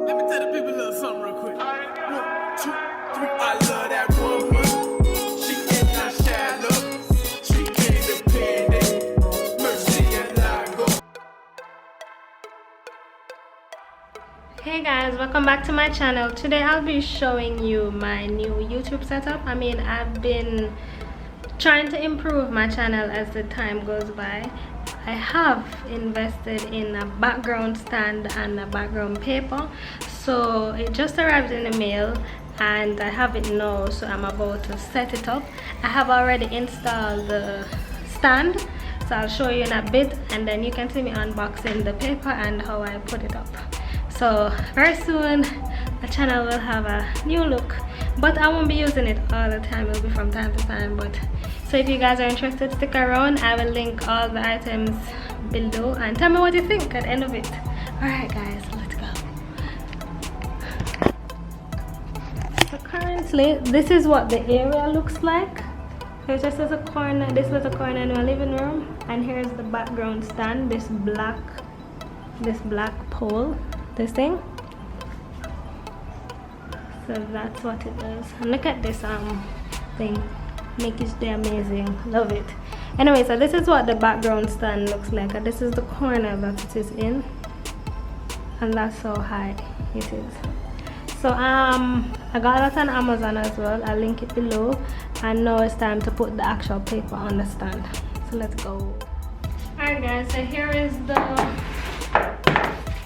Let me tell the people a little something real quick. 1, 2, 3. I love that woman. She cannot shallow. She independent. Mercy and Lago. Hey guys, welcome back to my channel. Today I'll be showing you my new YouTube setup. I've been trying to improve my channel as the time goes by. I have invested in a background stand and a background paper, so it just arrived in the mail and I have it now, so I'm about to set it up. I have already installed the stand, so I'll show you in a bit, and then you can see me unboxing the paper and how I put it up. So very soon the channel will have a new look, but I won't be using it all the time. It'll be from time to time. But so if you guys are interested, stick around. I will link all the items below and tell me what you think at the end of it. Alright guys, let's go. So currently this is what the area looks like. There's just a corner, this little corner in my living room, and here's the background stand, this black pole, this thing. So that's what it is. And look at this thing, make it stay amazing, love it. Anyway, so this is what the background stand looks like, and this is the corner that it is in, and that's how high it is. So I got that on Amazon as well. I'll link it below, and now it's time to put the actual paper on the stand. So let's go. Alright guys, so here is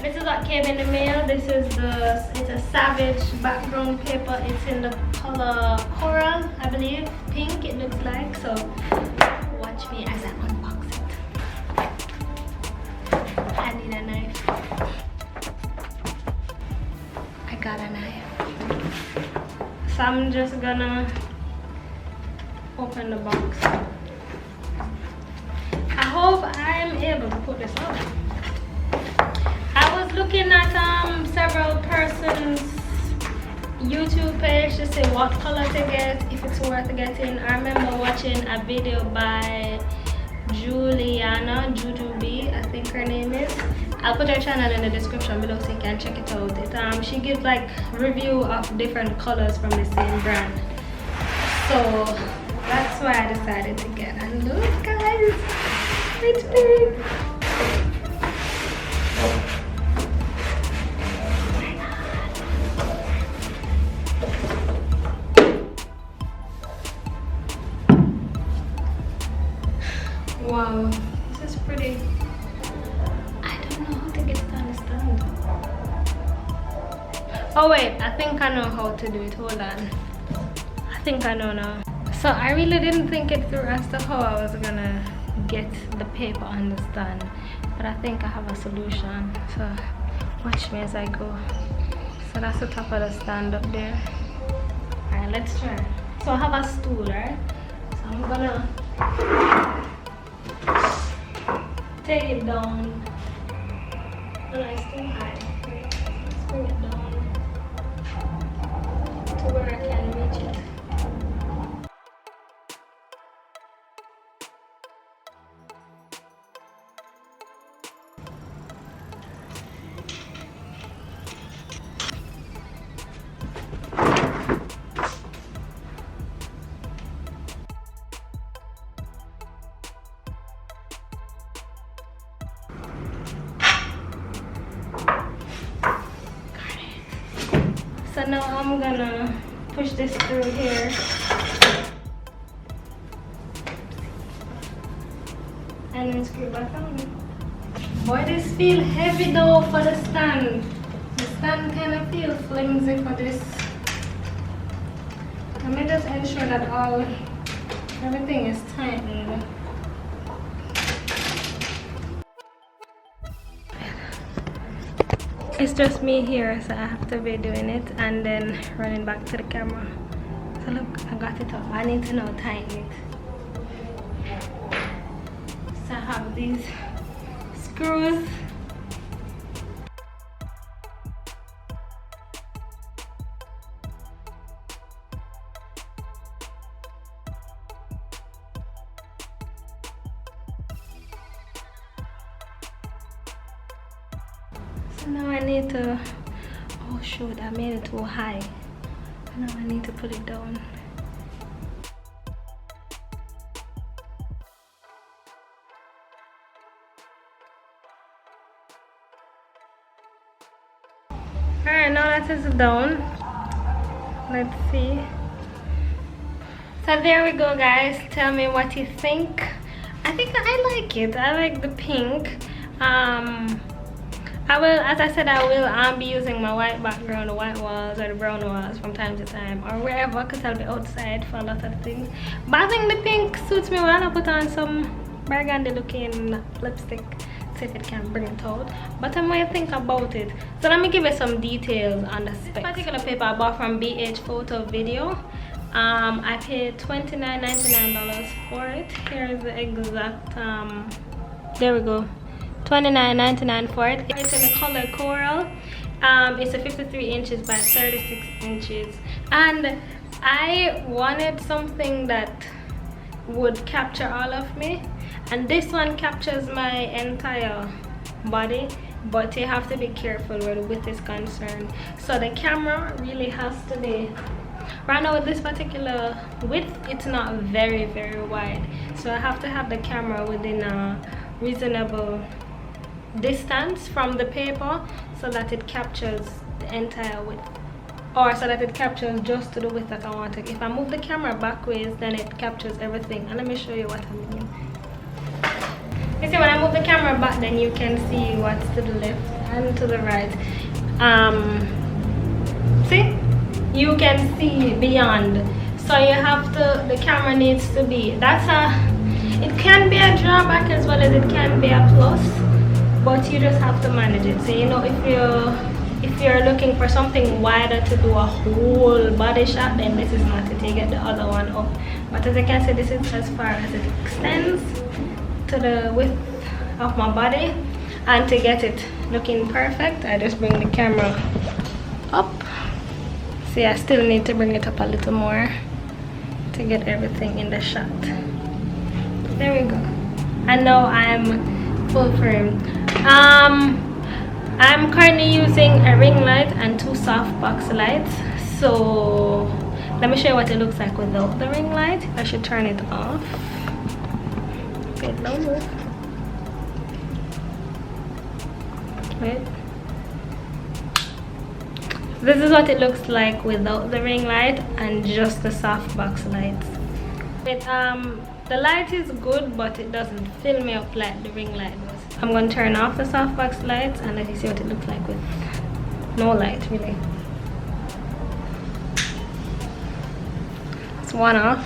this is what came in the mail. It's a Savage background paper. It's in the color coral, I believe, pink it looks like. So watch me as I unbox it. I need a knife. I got a knife. So I'm just gonna open the box. I hope I'm able to put this on. I was looking at several persons' YouTube page to see what color to get, if it's worth getting. I remember watching a video by Juliana Judubi, I think her name is. I'll put her channel in the description below so you can check it out. She gives like review of different colors from the same brand. So that's why I decided to get. And look guys, it's big. Wow, this is pretty. I don't know how to get it on the stand. Oh wait, I think I know how to do it. Hold on. I think I know now. So I really didn't think it through as to how I was gonna get the paper on the stand, but I think I have a solution. So watch me as I go. So that's the top of the stand up there. Alright, let's try. So I have a stool, right? So I'm gonna take it down. And it's too high. Let's bring it down to where I can reach it. So now I'm gonna push this through here and then screw back on. Boy, this feels heavy though for the stand. The stand kind of feels flimsy for this. Let me just ensure that everything is tightened. It's just me here, so I have to be doing it and then running back to the camera. So look, I got it up. I need to now tighten it. So I have these screws. So now I need to Oh shoot, I made it too high. Now I need to put it down. Alright, now that is down. Let's see. So there we go, guys. Tell me what you think. I think I like it. I like the pink. I will, as I said, I will be using my white background, the white walls or the brown walls from time to time, or wherever, because I'll be outside for a lot of things. But I think the pink suits me well. I put on some burgundy looking lipstick, see if it can bring it out. But I'm going to think about it. So let me give you some details on the specs. This particular paper I bought from BH Photo Video. I paid $29.99 for it. Here's the exact there we go, $29.99 for it. It's in the color coral. It's a 53 inches by 36 inches, and I wanted something that would capture all of me, and this one captures my entire body, but you have to be careful where the width is concerned. So the camera really has to be, right now with this particular width, it's not very wide, so I have to have the camera within a reasonable distance from the paper so that it captures the entire width, or so that it captures just to the width that I want it. If I move the camera backwards, then it captures everything. And let me show you what I mean. You see, when I move the camera back, then you can see what's to the left and to the right. See, you can see beyond, so you have to, the camera needs to be, that's a, it can be a drawback as well as it can be a plus, but you just have to manage it. So you know, if you're looking for something wider to do a whole body shot, then this is not it. You get the other one up, but as you can see, this is as far as it extends to the width of my body. And to get it looking perfect, I just bring the camera up. See, I still need to bring it up a little more to get everything in the shot. There we go. And now I'm full frame. I'm currently using a ring light and two softbox lights. So let me show you what it looks like without the ring light. I should turn it off. Okay, don't move. Wait. This is what it looks like without the ring light and just the softbox lights. The light is good, but it doesn't fill me up like the ring light does. I'm going to turn off the softbox lights and let you see what it looks like with no light, really. It's one off.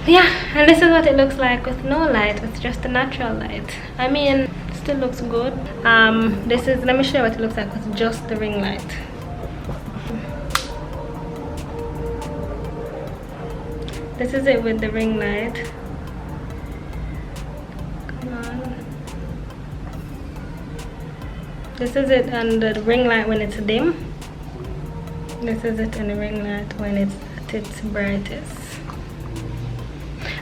Yeah, and this is what it looks like with no light, with just a natural light. I mean, it still looks good. This is, let me show you what it looks like with just the ring light. This is it with the ring light. Come on. This is it on the ring light when it's dim. This is it on the ring light when it's at its brightest.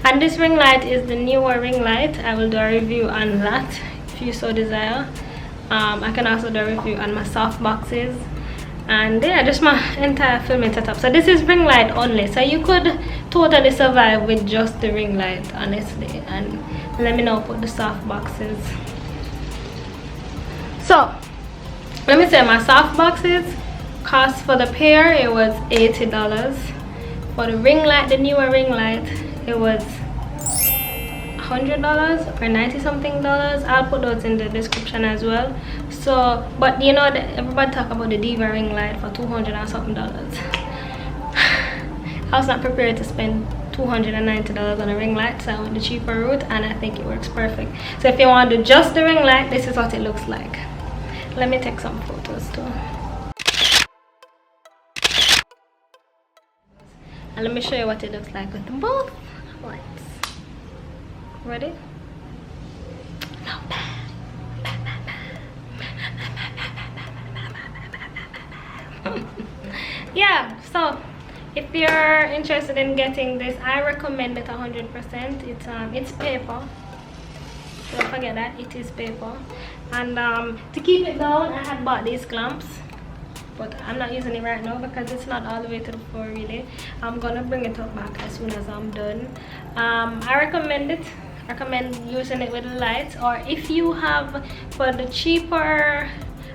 And this ring light is the newer ring light. I will do a review on that if you so desire. I can also do a review on my soft boxes, and yeah, just my entire filming setup. So this is ring light only, so you could totally survive with just the ring light, honestly. And let me now put the soft boxes. So let me say, my soft boxes cost, for the pair it was $80. For the ring light, the newer ring light, it was $100 or 90 something dollars. I'll put those in the description as well. So, but you know, everybody talk about the Diva ring light for $200 and something dollars. I was not prepared to spend $290 on a ring light, so I went the cheaper route, and I think it works perfect. So if you want to do just the ring light, this is what it looks like. Let me take some photos too. And let me show you what it looks like with both lights. Ready? No. Yeah, so if you're interested in getting this, I recommend it 100%. It's paper. Don't forget that it is paper. And to keep it down, I had bought these clamps, but I'm not using it right now because it's not all the way to the floor really. I'm gonna bring it up back as soon as I'm done. I recommend using it with lights, or if you have, for the cheaper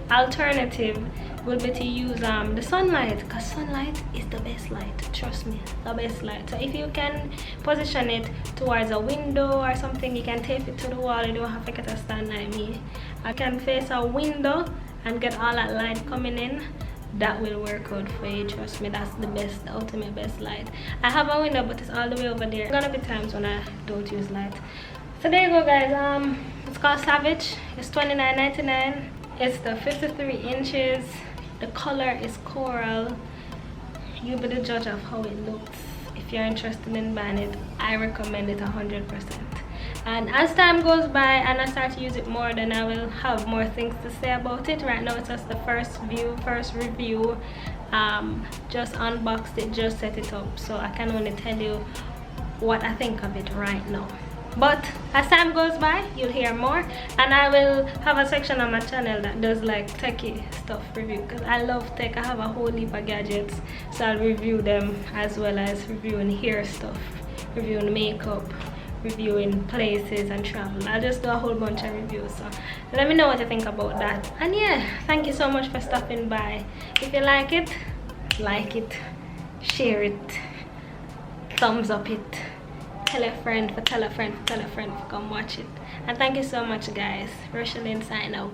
alternative will be to use the sunlight, because sunlight is the best light, trust me, the best light. So if you can position it towards a window or something, you can tape it to the wall. You don't have to get a stand like me. I can face a window and get all that light coming in. That will work out for you, trust me. That's the best, the ultimate best light. I have a window, but it's all the way over there. There's gonna be times when I don't use light. So there you go, guys. It's called Savage. It's $29.99. It's the 53 inches. The color is coral. You be the judge of how it looks. If you're interested in buying it, I recommend it 100%. And as time goes by and I start to use it more, then I will have more things to say about it. Right now it's just the first review. Just unboxed it, just set it up, so I can only tell you what I think of it right now. But as time goes by, you'll hear more, and I will have a section on my channel that does like techie stuff review, because I love tech. I have a whole heap of gadgets, so I'll review them, as well as reviewing hair stuff, reviewing makeup, reviewing places and travel. I'll just do a whole bunch of reviews, so let me know what you think about that. And yeah, thank you so much for stopping by. If you like it, share it, thumbs up it, tell a friend, for tell a friend, for tell a friend to come watch it. And thank you so much, guys. Rochelyn sign out.